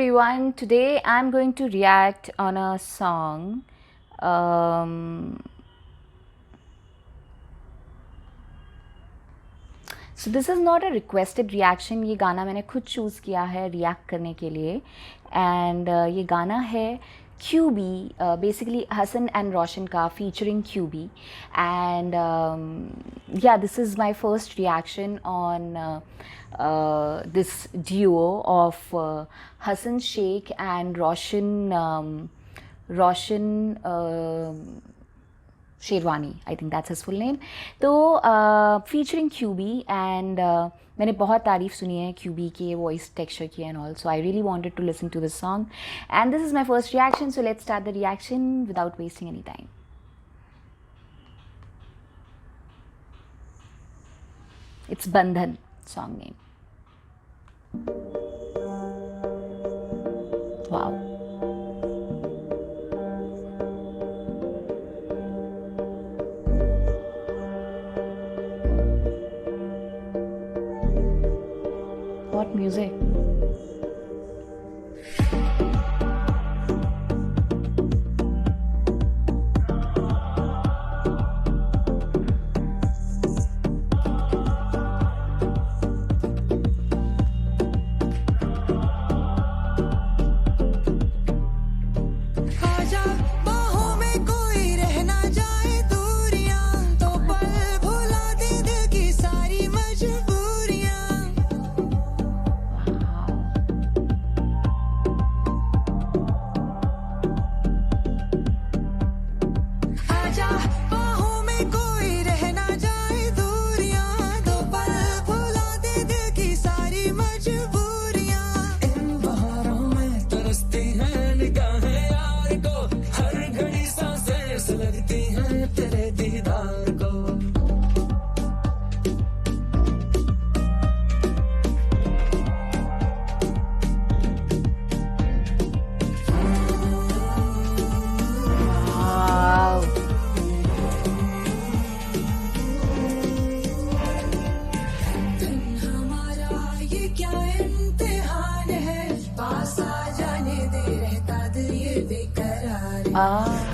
everyone. Today I'm going to react on a song. Um, so this is not a requested reaction. ये गाना मैंने खुद choose किया है react करने के लिए and ये गाना है QB, basically Hassan and Roshan ka featuring QB, and yeah, this is my first reaction on this duo of Hassan Sheikh and Roshan Sherwani, I think that's his full name. तो featuring QB and मैंने बहुत तारीफ़ सुनी है QB के voice texture की and all, so I really wanted to listen to this song and this is my first reaction. So let's start the reaction without wasting any time. It's Bandhan song name. Wow. What music?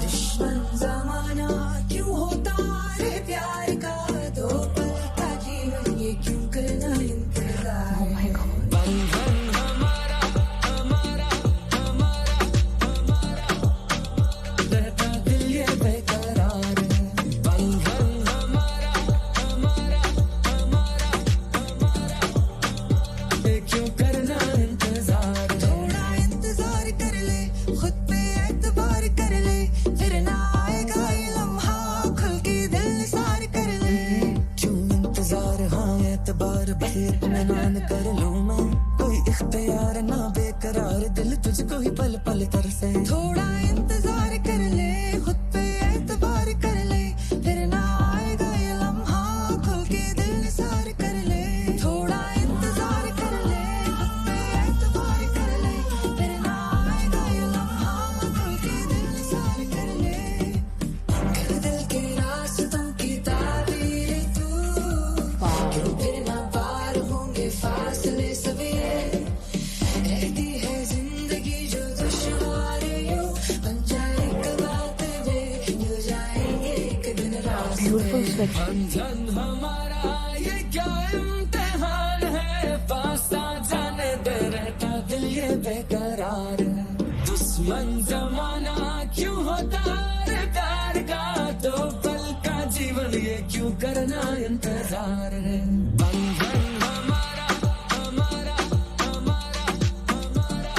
दुश्मन ज़माना क्यों होता रे प्यार का, दो पल का जीवन ये क्यों करना इंतजार. Oh my God. बंधन हमारा हमारा हमारा हमारा रहता दिल ये बेकरार. बंधन हमारा हमारा हमारा हमारा ये क्यों करना इंतजार. थोड़ा इंतजार कर ले, खुद पे एतबार कर ले, फिर ना आएगा ये लम्हा, खुल के दिल निसार कर ले. क्यों इंतजार, हाँ एतबार, बस इत्मीनान कर लूं मैं. कोई इख्तियार ना बेकरार, दिल तुझको ही पल पल तरसे. थोड़ा इंतजार कर ले, खुद पे एतबार कर ले, फिर ना आएगा ये लम्हा, खुल के दिल निसार कर ले. थोड़ा इंतजार कर ले, खुद पे एतबार कर ले, फिर ना आएगा ये लम्हा, खुल के दिल निसार कर ले. कर दिल के रास्तों की ताबीर तू, क्यों फिर ना पार होंगे फासले सवेरे. रहती है जिंदगी जो दुश्वार यूं, बन जाए एक बात वे, मिल जाएंगे एक दिन रास्ते. Beautiful switch. बंधन हमारा ये क्या इम्तिहान है, पास आ जाने दे रहता दिल ये बेकरार. दुश्मन जमाना क्यों होता रे प्यार का, दो पल का जीवन ये क्यों करना इंतजार. बंधन हमारा हमारा हमारा हमारा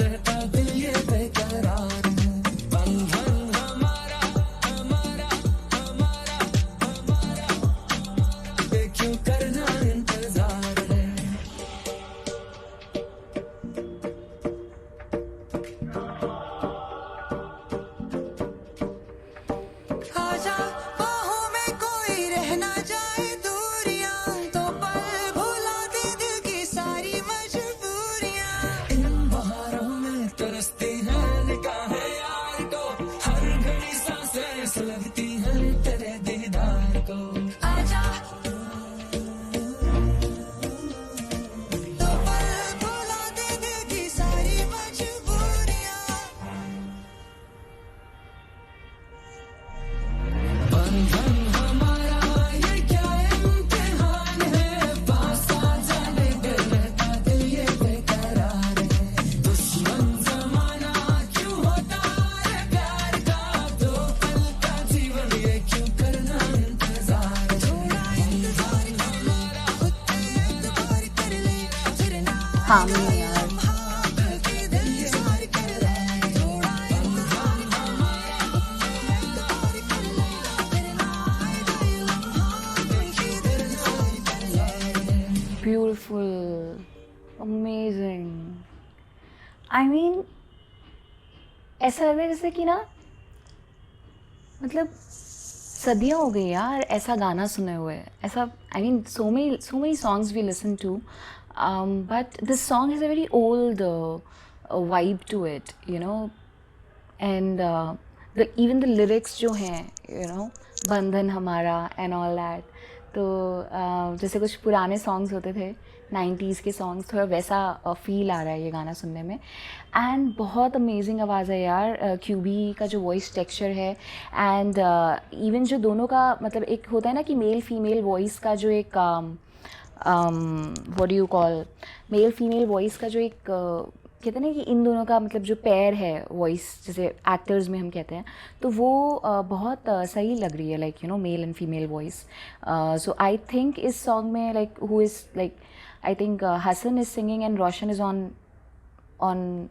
रहता दिल ये बेकरार. बंधन हमारा हमारा हमारा हमारा ये क्यों करना इंतजार. आजा बाहों में कोई रह ना जाए दूरियां, हार्मनी यार. Beautiful, amazing. I mean, ऐसा लग रहा है जैसे कि ना, मतलब सदियाँ हो गई यार ऐसा गाना सुने हुए. ऐसा, I mean, so many songs we listen to, but this song has a very old vibe to it, you know. And even the lyrics जो हैं, you know, बंधन हमारा and all that. तो जैसे कुछ पुराने सॉन्ग्स होते थे 90s के सॉन्ग्स, थोड़ा वैसा फील आ रहा है ये गाना सुनने में. एंड बहुत अमेजिंग आवाज़ है यार. क्यूबी का जो वॉइस टेक्सचर है, एंड इवन जो दोनों का मतलब एक होता है ना कि मेल फीमेल वॉइस का जो एक what do you call, male female voice का जो एक कहते हैं ना कि इन दोनों का मतलब जो पेयर है वॉइस, जैसे एक्टर्स में हम कहते हैं, तो वो बहुत सही लग रही है, like you know, male and female voice. So I think इस सॉन्ग में like who is like, I think Hassan is singing and Roshan is on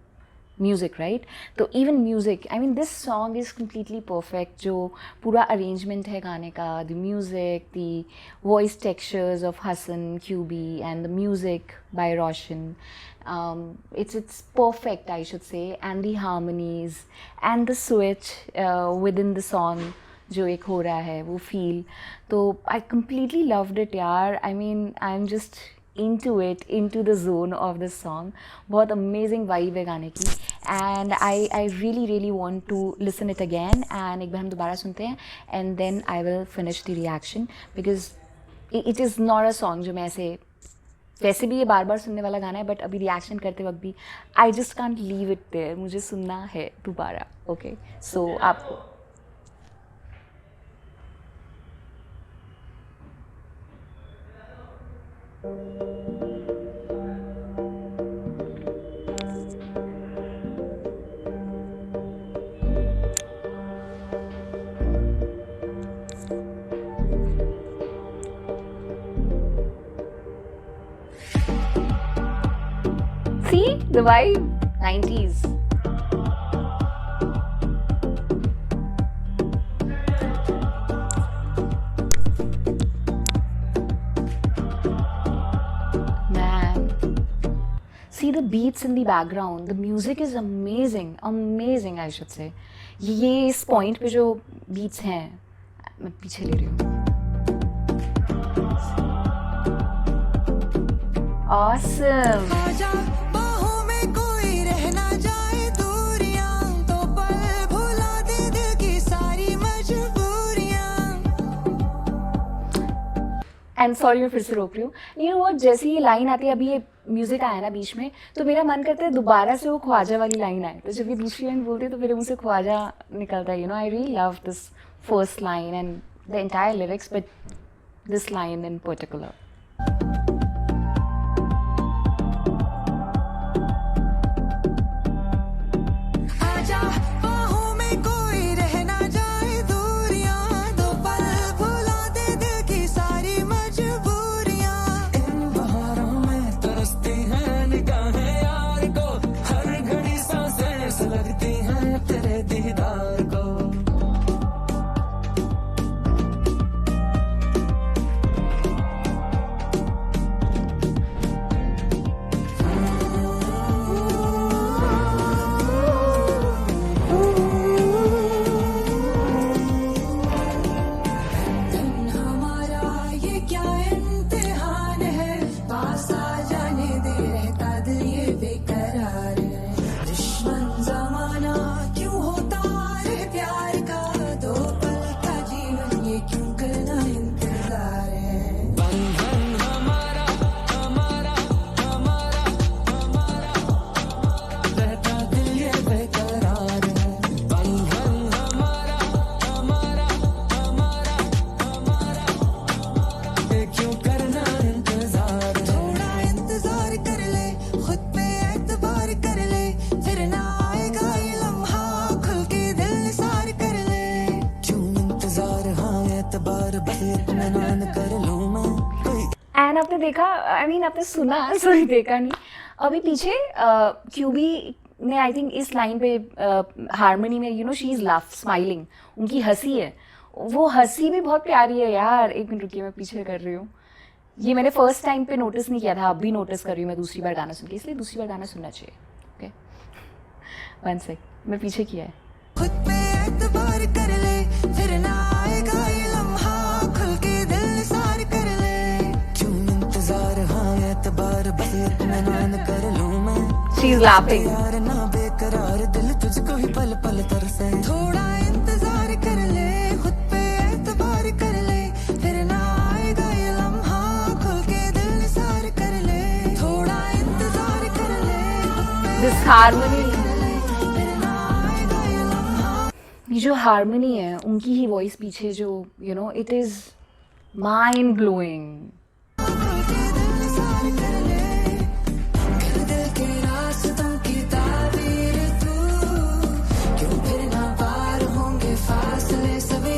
music, right. तो even music, I mean this song is completely perfect. जो पूरा arrangement है गाने का, the music, the voice textures of Hassan, QB, and the music by Roshan, it's perfect, I should say. And the harmonies and the switch within the song जो एक हो रहा है वो feel, तो I completely loved it यार. I mean, I'm just into it, into the zone of this song. बहुत amazing vibe है गाने की, and I really want to listen it again. And एक बार हम दोबारा सुनते हैं, and then I will finish the reaction, because it is not a song जो मैं ऐसे, वैसे भी ये बार बार सुनने वाला गाना है, बट अभी रिएक्शन करते वक्त भी I just can't leave it there, मुझे सुनना है दोबारा. ओके, सो आपको see the vibe, 90s. Man, see the beats in the background, the music is amazing, I should say. ये इस पॉइंट पे जो बीट्स हैं, मैं पीछे ले रही हूँ. Awesome. आजा बाहों में कोई रह ना जाए दूरियां, तो पल भुला दे दिल की सारी मजबूरियां. एंड सॉरी मैं फिर से रोक रही हूँ. यू नो व्हाट, जैसे ये लाइन आती है, अभी ये म्यूज़िक आया ना बीच में, तो मेरा मन करता है दोबारा से वो ख्वाजा वाली लाइन आए. तो जब ये दूसरी लाइन बोलती है तो मेरे मुँह से ख्वाजा निकलता है. You know, I really love this first line and the entire lyrics, but this line in particular. आजा बाहों में कोई रह ना जाए दूरियां, तो पल भुला दे दिल की सारी मजबूरियां. इन बहारों में तरसती हैं निगाहें यार को, हर घड़ी सांसें सुलगती हैं तेरे दीदार को. दिन हमारा ये क्या इम्तिहान है, पास आ जाने दे रहता दिल ये बेकरार है. दुश्मन जमाना क्यों होता है प्यार का, दो पल का जीवन ये क्यों करना इंतजार है. बंधन हमारा हमारा हमारा हमारा रहता दिल ये बेकरार है. बंधन हमारा हमारा हमारा हमारा ये क्यों करना इंतजार. थोड़ा इंतजार कर ले, खुद पे एतबार कर ले, फिर ना आएगा ये लम्हा, खुल के दिल निसार कर ले. क्यों इंतजार, हाँ एतबार, बस इत्मीनान कर लूं मैं. एंड आपने देखा, आई मीन आपने सुना, सॉरी देखा नहीं, अभी पीछे क्यूबी ने आई थिंक इस लाइन पे हारमोनी में, you know, she is laugh smiling, उनकी हंसी है, वो हंसी भी बहुत प्यारी है यार। एक मिनट रुकिए, मैं पीछे कर रही हूँ। ये मैंने फर्स्ट टाइम पे नोटिस नहीं किया था, अब भी नोटिस कर रही हूँ मैं दूसरी बार गाना सुन के, इसलिए दूसरी बार गाना सुनना चाहिए। ओके, वन सेक, मैं पीछे किया है। खुद पे एतबार कर ले, फिर ना आएगा ये लम्हा, खुल के दिल सार कर ले। क्यों इंतजार, हाँ एतबार, बस इत्मीनान कर लूं मैं। She is laughing. यार ना बेकरार, दिल तुझको ही पल पल तरसे। थोड़ा इंतजार कर ले, खुद पे एतबार कर ले, फिर ना आएगा ये लम्हा, खुल के दिल सार कर ले। थोड़ा इंतजार कर ले, दिस हारमोनी, फिर ना आएगा ये लम्हा। ये जो हारमोनी है उनकी ही वॉइस पीछे जो, you know, it is mind blowing. दिल के रास्तों की ताबीर तू, क्यों फिर ना पार होंगे फासले सब ये।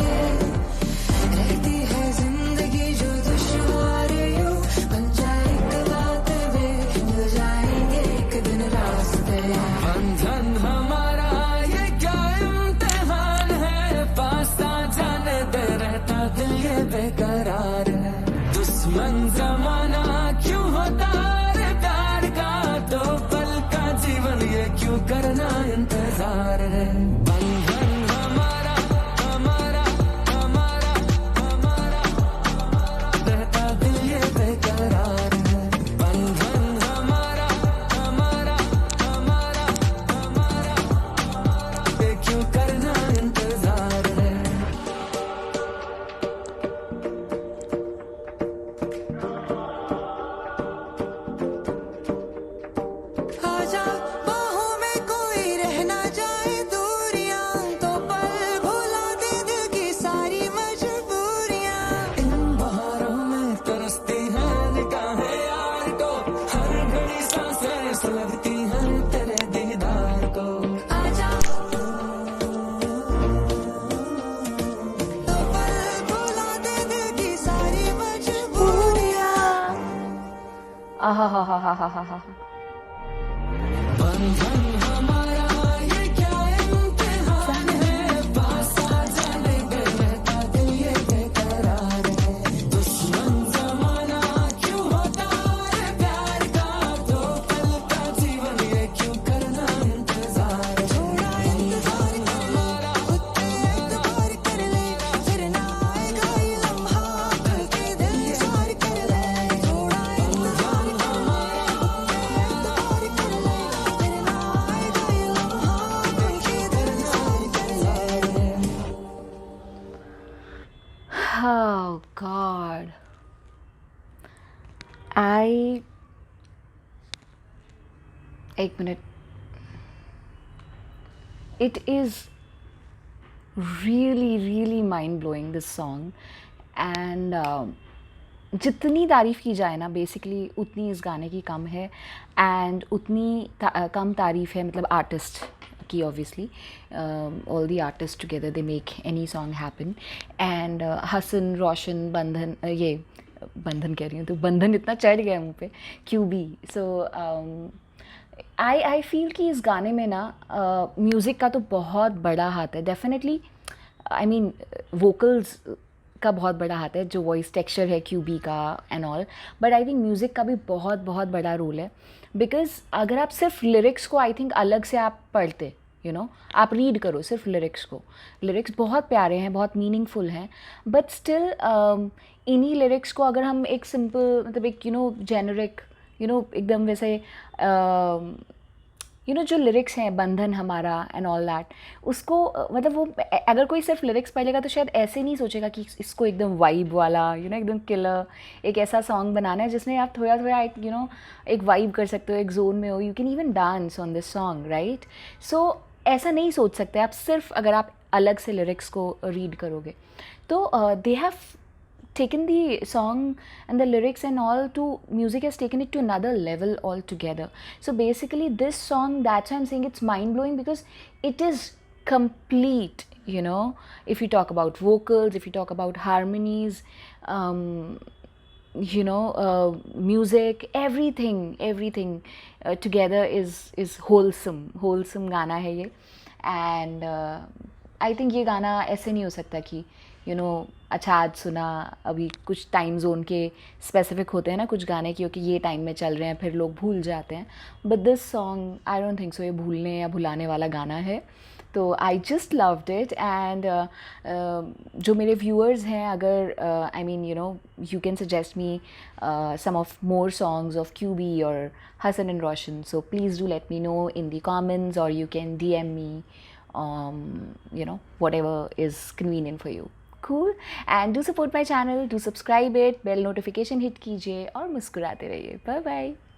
रहती है जिंदगी जो दुश्वार यूं, बन जाए बात वे, मिल जाएंगे एक दिन रास्ते। बंधन हमारा ये क्या इम्तिहान है, पास आ जाने दे, रहता दिल ये बेकरार है। दुश्मन जमाना क्यों होता रे प्यार का, दो पल का जीवन ये क्यों करना इंतजार है। बंधन हमारा हमारा हमारा हमारा, रहता दिल ये बेकरार है। बंधन हमारा हमारा हमारा हमारा, ये क्यों करना इंतजार है। आजा बाहों में कोई रह ना जाए दूरियां, तो पल भुला दे दिल की सारी मजबूरियां। इन बहारों में तरसती हैं निगाहें यार को, हर घड़ी सांसें सुलगती हैं तेरे दीदार को। आजा तो पल भुला दे दिल की सारी मजबूरियां। आहा हा हा हा हा हा हा। बंधन हमारा ये क्या इम्तिहान है, पास आ जाने दे, रहता दिल ये बेकरार है। दुश्मन जमाना क्यों होता है प्यार का, दो पल का जीवन ये क्यों करना इंतजार। थोड़ा इंतजार कर ले, खुद पे एतबार कर ले, फिर ना आएगा ये लम्हा, खुल के दिल सार कर ले। थोड़ा इंतजार कर ले, एतबार कर ले, फिर ना आएगा ये लम्हा, खुल के दिल सार कर ले। Oh God. I, एक minute, it is really really mind blowing, this song, and जितनी तारीफ़ की जाए ना बेसिकली उतनी इस गाने की कम है, एंड उतनी कम तारीफ़ है मतलब आर्टिस्ट की, obviously all the artist together they make any song happen. And Hassan, Roshan, Bandhan, ये बंधन कह रही हूँ तो बंधन इतना चढ़ गया मुँह पे, क्यूबी। सो आई फील कि इस गाने में ना म्यूज़िक का तो बहुत बड़ा हाथ है, डेफिनेटली। आई मीन वोकल्स का बहुत बड़ा हाथ है, जो वॉइस टेक्सचर है क्यूबी का and all, but I think music का भी बहुत बहुत बड़ा रोल है। बिकॉज अगर आप सिर्फ लिरिक्स को आई थिंक अलग से आप पढ़ते, यू नो, आप रीड करो सिर्फ लिरिक्स को, लिरिक्स बहुत प्यारे हैं, बहुत मीनिंगफुल हैं, बट स्टिल इन्हीं लिरिक्स को अगर हम एक सिंपल मतलब एक जेनरिक एकदम वैसे जो लिरिक्स हैं बंधन हमारा एंड ऑल दैट, उसको मतलब वो अगर कोई सिर्फ लिरिक्स पढ़ेगा तो शायद ऐसे नहीं सोचेगा कि इसको एकदम वाइब वाला एकदम किलर एक ऐसा सॉन्ग बनाना है जिसमें आप थोड़ा थोड़ा एक वाइब कर सकते हो, एक जोन में हो, you can even dance on this song, right. So ऐसा नहीं सोच सकते आप सिर्फ अगर आप अलग से लिरिक्स को रीड करोगे तो they have taken the song and the lyrics and all to music has taken it to another level altogether. So basically this song, that's why I'm saying it's mind blowing, because it is complete, if you talk about vocals, if you talk about harmonies, you know, music, everything together is wholesome गाना है ये. And I think ये गाना ऐसे नहीं हो सकता कि अच्छा आज सुना, अभी कुछ टाइम जोन के स्पेसिफिक होते हैं ना कुछ गाने, क्योंकि ये टाइम में चल रहे हैं फिर लोग भूल जाते हैं. But this song I don't think so ये भूलने या भुलाने वाला गाना है. तो I just loved it. And जो मेरे व्यूअर्स हैं, अगर I mean you can suggest me some of more songs of QB or Hassan and Roshan. So please do let me know in the comments, or you can DM me, whatever is convenient for you. Cool. And do support my channel, do subscribe it, bell notification hit कीजिए और मुस्कुराते रहिए. Bye bye.